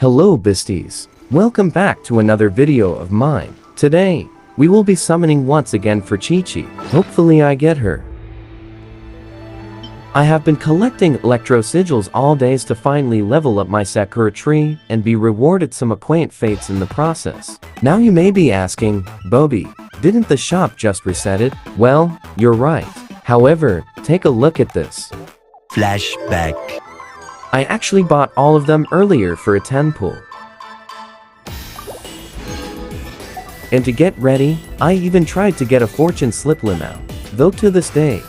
Hello besties, welcome back to another video of mine. Today, we will be summoning once again for Qiqi. Hopefully I get her. I have been collecting electro sigils all days to finally level up my Sakura tree and be rewarded some acquaint fates in the process. Now you may be asking, Bobby, didn't the shop just reset it? Well, you're right. However, take a look at this. Flashback. I actually bought all of them earlier for a 10 pull. And to get ready, I even tried to get a fortune slip limb out. Though to this day,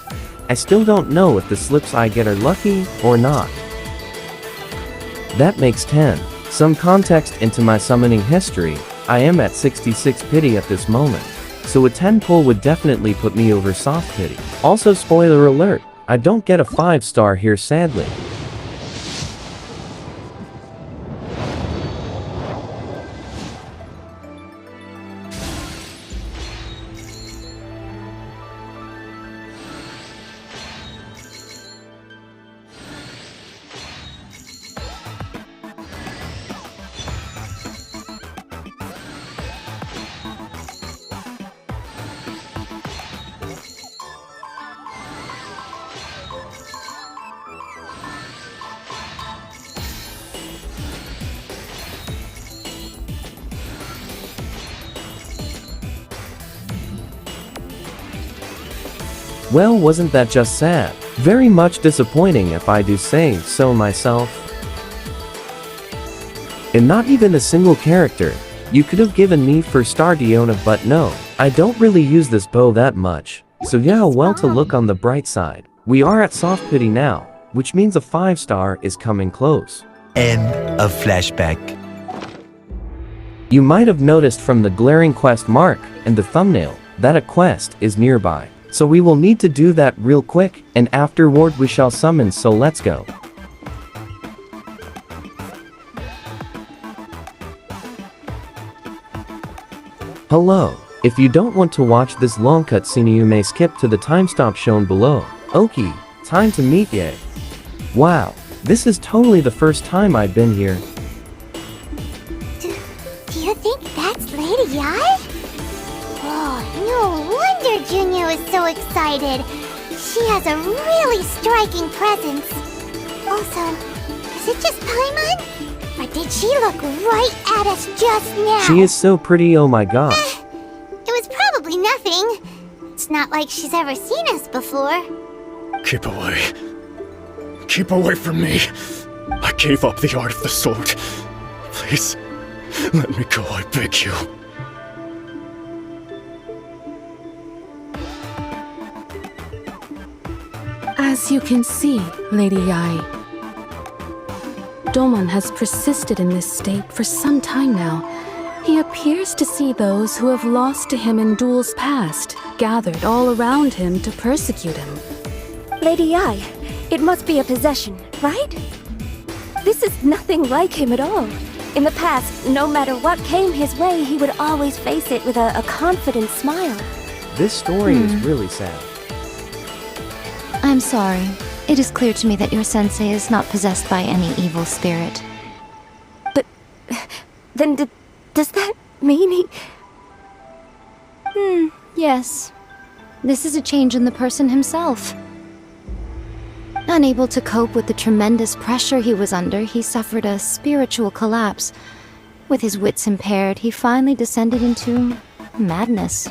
I still don't know if the slips I get are lucky or not. That makes 10. Some context into my summoning history, I am at 66 pity at this moment. So a 10 pull would definitely put me over soft pity. Also spoiler alert, I don't get a 5-star here sadly. Well, wasn't that just sad? Very much disappointing if I do say so myself. And not even a single character you could have given me for Star Diona, but no, I don't really use this bow that much. So yeah, well, to look on the bright side, we are at soft pity now, which means a 5-star is coming close. End of flashback. You might have noticed from the glaring quest mark and the thumbnail that a quest is nearby. So we will need to do that real quick, and afterward we shall summon, so let's go. Hello. If you don't want to watch this long cutscene, you may skip to the timestamp shown below. Okay, time to meet Ye. Wow, this is totally the first time I've been here. Do you think that's Lady Yi? Oh, no wonder Junior was so excited. She has a really striking presence. Also, is it just Paimon? Or did she look right at us just now? She is so pretty, oh my god. It was probably nothing. It's not like she's ever seen us before. Keep away. Keep away from me. I gave up the art of the sword. Please, let me go, I beg you. As you can see, Lady Yi, Domon has persisted in this state for some time now. He appears to see those who have lost to him in duels past, gathered all around him to persecute him. Lady Yi, it must be a possession, right? This is nothing like him at all. In the past, no matter what came his way, he would always face it with a confident smile. This story is really sad. I'm sorry. It is clear to me that your sensei is not possessed by any evil spirit. But then does that mean he... Yes. This is a change in the person himself. Unable to cope with the tremendous pressure he was under, he suffered a spiritual collapse. With his wits impaired, he finally descended into madness.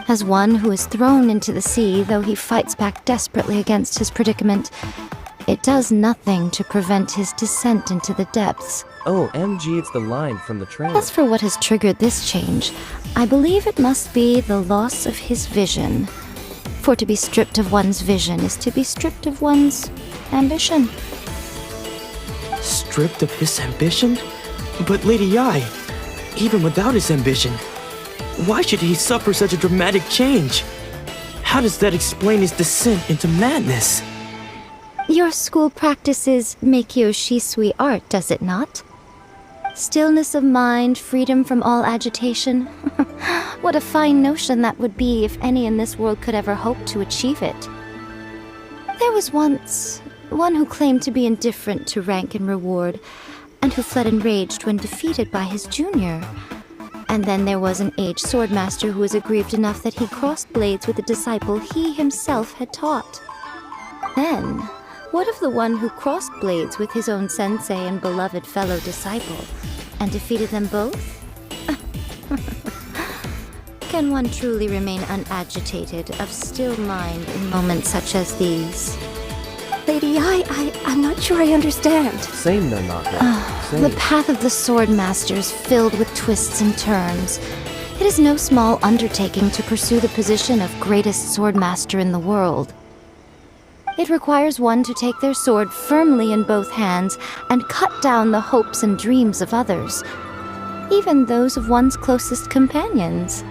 As one who is thrown into the sea, though he fights back desperately against his predicament, it does nothing to prevent his descent into the depths. Oh, MG, it's the line from the trailer. As for what has triggered this change, I believe it must be the loss of his vision. For to be stripped of one's vision is to be stripped of one's ambition. Stripped of his ambition? But Lady Yi, even without his ambition, why should he suffer such a dramatic change? How does that explain his descent into madness? Your school practices Meikyo Shisui art, does it not? Stillness of mind, freedom from all agitation. What a fine notion that would be if any in this world could ever hope to achieve it. There was once one who claimed to be indifferent to rank and reward, and who fled enraged when defeated by his junior. And then there was an aged swordmaster who was aggrieved enough that he crossed blades with a disciple he himself had taught. Then, what of the one who crossed blades with his own sensei and beloved fellow disciple, and defeated them both? Can one truly remain unagitated, of still mind in moments such as these? Lady I'm not sure I understand. Same, Nanako. Same. The path of the Swordmaster is filled with twists and turns. It is no small undertaking to pursue the position of greatest swordmaster in the world. It requires one to take their sword firmly in both hands and cut down the hopes and dreams of others, even those of one's closest companions.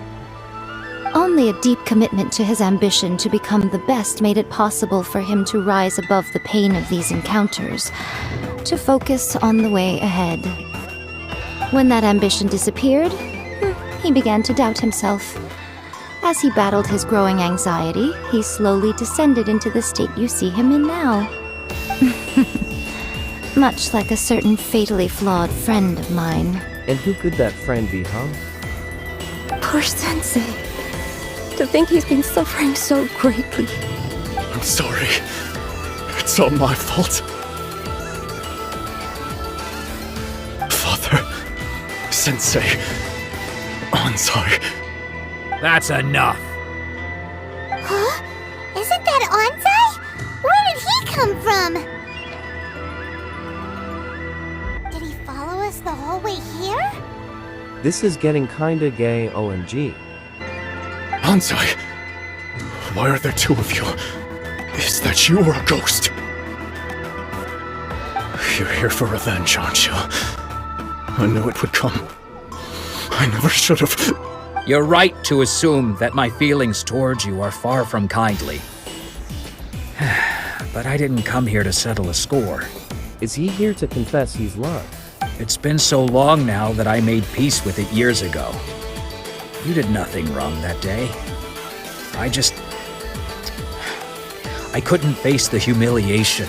Only a deep commitment to his ambition to become the best made it possible for him to rise above the pain of these encounters, to focus on the way ahead. When that ambition disappeared, he began to doubt himself. As he battled his growing anxiety, he slowly descended into the state you see him in now. Much like a certain fatally flawed friend of mine. And who could that friend be, huh? Poor Sensei. To think he's been suffering so greatly. I'm sorry. It's all my fault. Father, Sensei, Ansai. That's enough. Huh? Isn't that Ansai? Where did he come from? Did he follow us the whole way here? This is getting kinda gay, OMG. Ansai, why are there two of you? Is that you or a ghost? You're here for revenge, aren't you? I knew it would come. I never should have. You're right to assume that my feelings towards you are far from kindly. But I didn't come here to settle a score. Is he here to confess he's loved? It's been so long now that I made peace with it years ago. You did nothing wrong that day. I couldn't face the humiliation.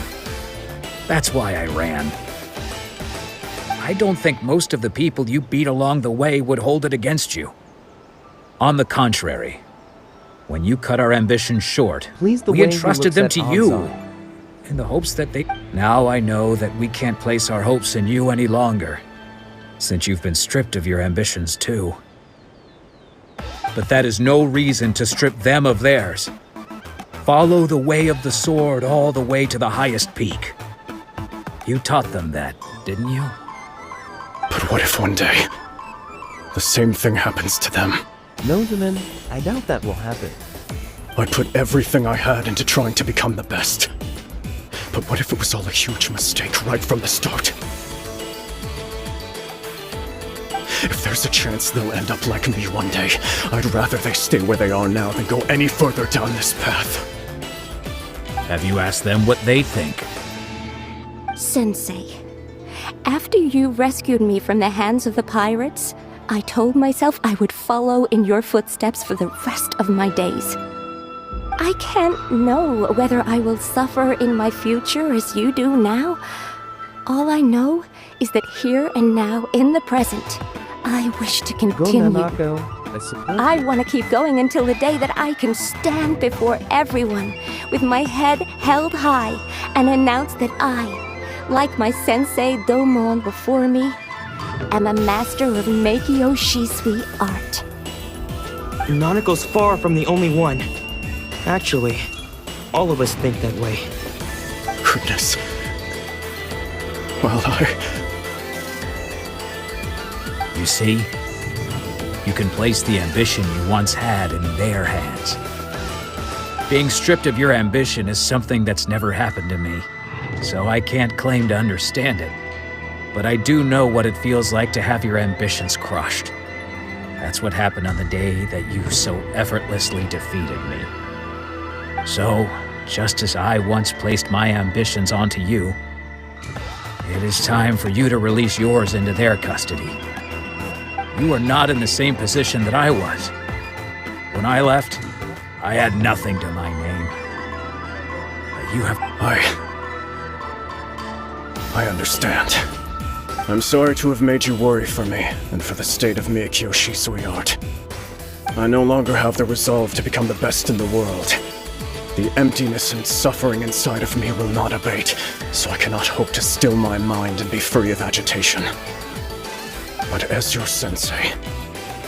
That's why I ran. I don't think most of the people you beat along the way would hold it against you. On the contrary, when you cut our ambitions short, Please, the we way he entrusted looks them at to you, Ansai. in the hopes that they... Now I know that we can't place our hopes in you any longer, since you've been stripped of your ambitions too. But that is no reason to strip them of theirs. Follow the way of the sword all the way to the highest peak. You taught them that, didn't you? But what if one day the same thing happens to them? No, Daman, I doubt that will happen. I put everything I had into trying to become the best. But what if it was all a huge mistake right from the start? If there's a chance they'll end up like me one day, I'd rather they stay where they are now than go any further down this path. Have you asked them what they think? Sensei, after you rescued me from the hands of the pirates, I told myself I would follow in your footsteps for the rest of my days. I can't know whether I will suffer in my future as you do now. All I know is that here and now, in the present, I wish to Go, continue. Nanako. I support I you. want to keep going until the day that I can stand before everyone with my head held high and announce that I, like my sensei Domon before me, am a master of Meikyo Shisui art. Nanako's far from the only one. Actually, all of us think that way. Goodness. Well, You see? You can place the ambition you once had in their hands. Being stripped of your ambition is something that's never happened to me, so I can't claim to understand it. But I do know what it feels like to have your ambitions crushed. That's what happened on the day that you so effortlessly defeated me. So, just as I once placed my ambitions onto you, it is time for you to release yours into their custody. You are not in the same position that I was. When I left, I had nothing to my name. But you have... I understand. I'm sorry to have made you worry for me, and for the state of Miyakyoshi, sweetheart. I no longer have the resolve to become the best in the world. The emptiness and suffering inside of me will not abate, so I cannot hope to still my mind and be free of agitation. But as your sensei,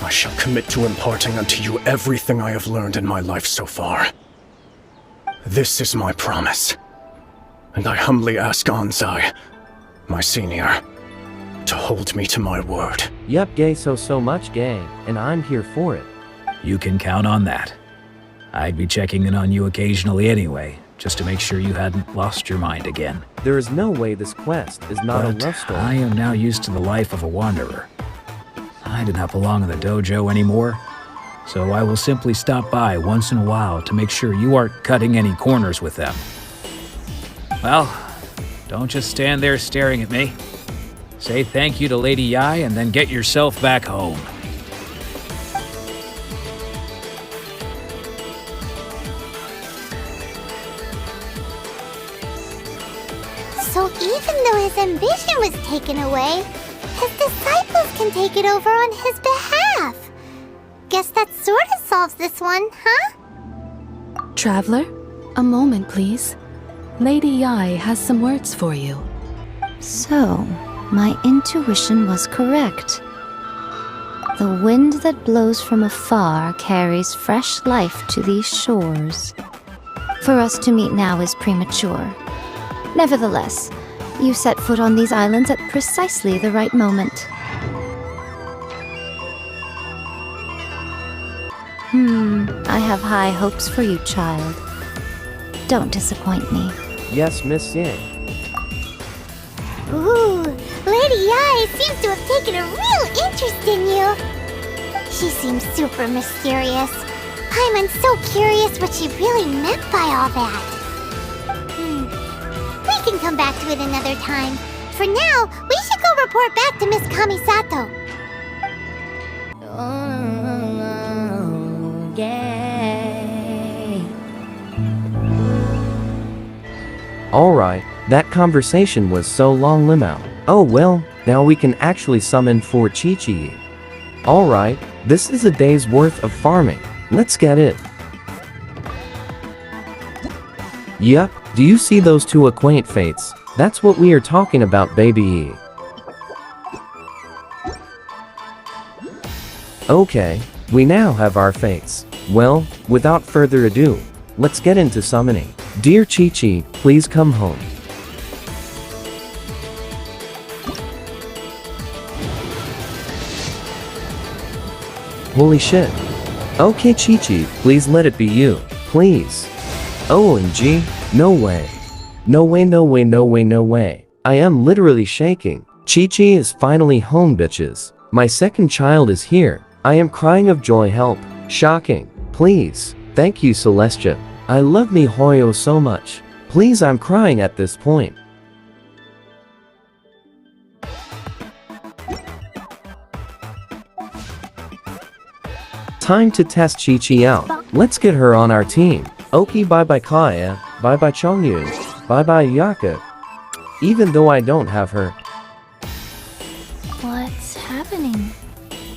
I shall commit to imparting unto you everything I have learned in my life so far. This is my promise, and I humbly ask Anzai, my senior, to hold me to my word. Yup, gay, so much gay, and I'm here for it. You can count on that. I'd be checking in on you occasionally anyway, just to make sure you hadn't lost your mind again. There is no way this quest is not a But love story. I am now used to the life of a wanderer. I do not belong in the dojo anymore, so I will simply stop by once in a while to make sure you aren't cutting any corners with them. Well, don't just stand there staring at me. Say thank you to Lady Yai and then get yourself back home. So even though his ambition was taken away, his disciples can take it over on his behalf. Guess that sort of solves this one, huh? Traveler, a moment, please. Lady Yai has some words for you. So, my intuition was correct. The wind that blows from afar carries fresh life to these shores. For us to meet now is premature. Nevertheless, you set foot on these islands at precisely the right moment. I have high hopes for you, child. Don't disappoint me. Yes, Miss Yang. Ooh, Lady Yai seems to have taken a real interest in you. She seems super mysterious. I'm so curious what she really meant by all that. We can come back to it another time. For now, we should go report back to Miss Kamisato. Alright, that conversation was so long, Limao. Oh well, now we can actually summon for Qiqi. Alright, this is a day's worth of farming. Let's get it. Yup, do you see those two quaint fates? That's what we are talking about, baby. Okay, we now have our fates. Well, without further ado, let's get into summoning. Dear Qiqi, please come home. Holy shit. Okay, Qiqi, please let it be you. Please. OMG, no way. No way, no way, no way, no way. I am literally shaking. Qiqi is finally home, bitches. My second child is here. I am crying of joy, help. Shocking. Please. Thank you, Celestia. I love MiHoYo so much. Please, I'm crying at this point. Time to test Qiqi out. Let's get her on our team. Oki, bye-bye Kaya, bye-bye Chongyun, bye-bye Yaka. Even though I don't have her. What's happening?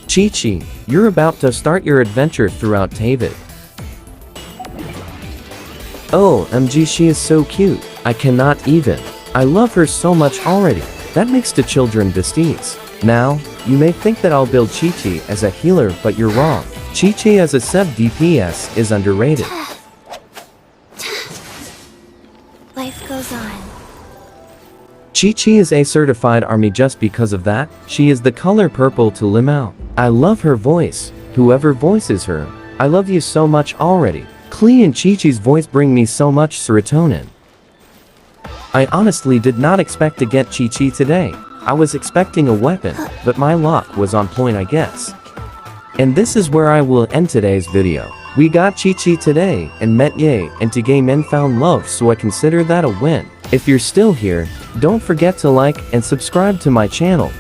Qiqi, you're about to start your adventure throughout David. Oh, MG, she is so cute. I cannot even. I love her so much already. That makes the children besties. Now, you may think that I'll build Qiqi as a healer, but you're wrong. Qiqi as a sub DPS is underrated. Life goes on. Qiqi is a certified army just because of that. She is the color purple to Limao. I love her voice. Whoever voices her, I love you so much already. Klee and Qiqi's voice bring me so much serotonin. I honestly did not expect to get Qiqi today. I was expecting a weapon, but my luck was on point, I guess. And this is where I will end today's video. We got Qiqi today, and met Ye and Tige Men found love, so I consider that a win. If you're still here, don't forget to like and subscribe to my channel.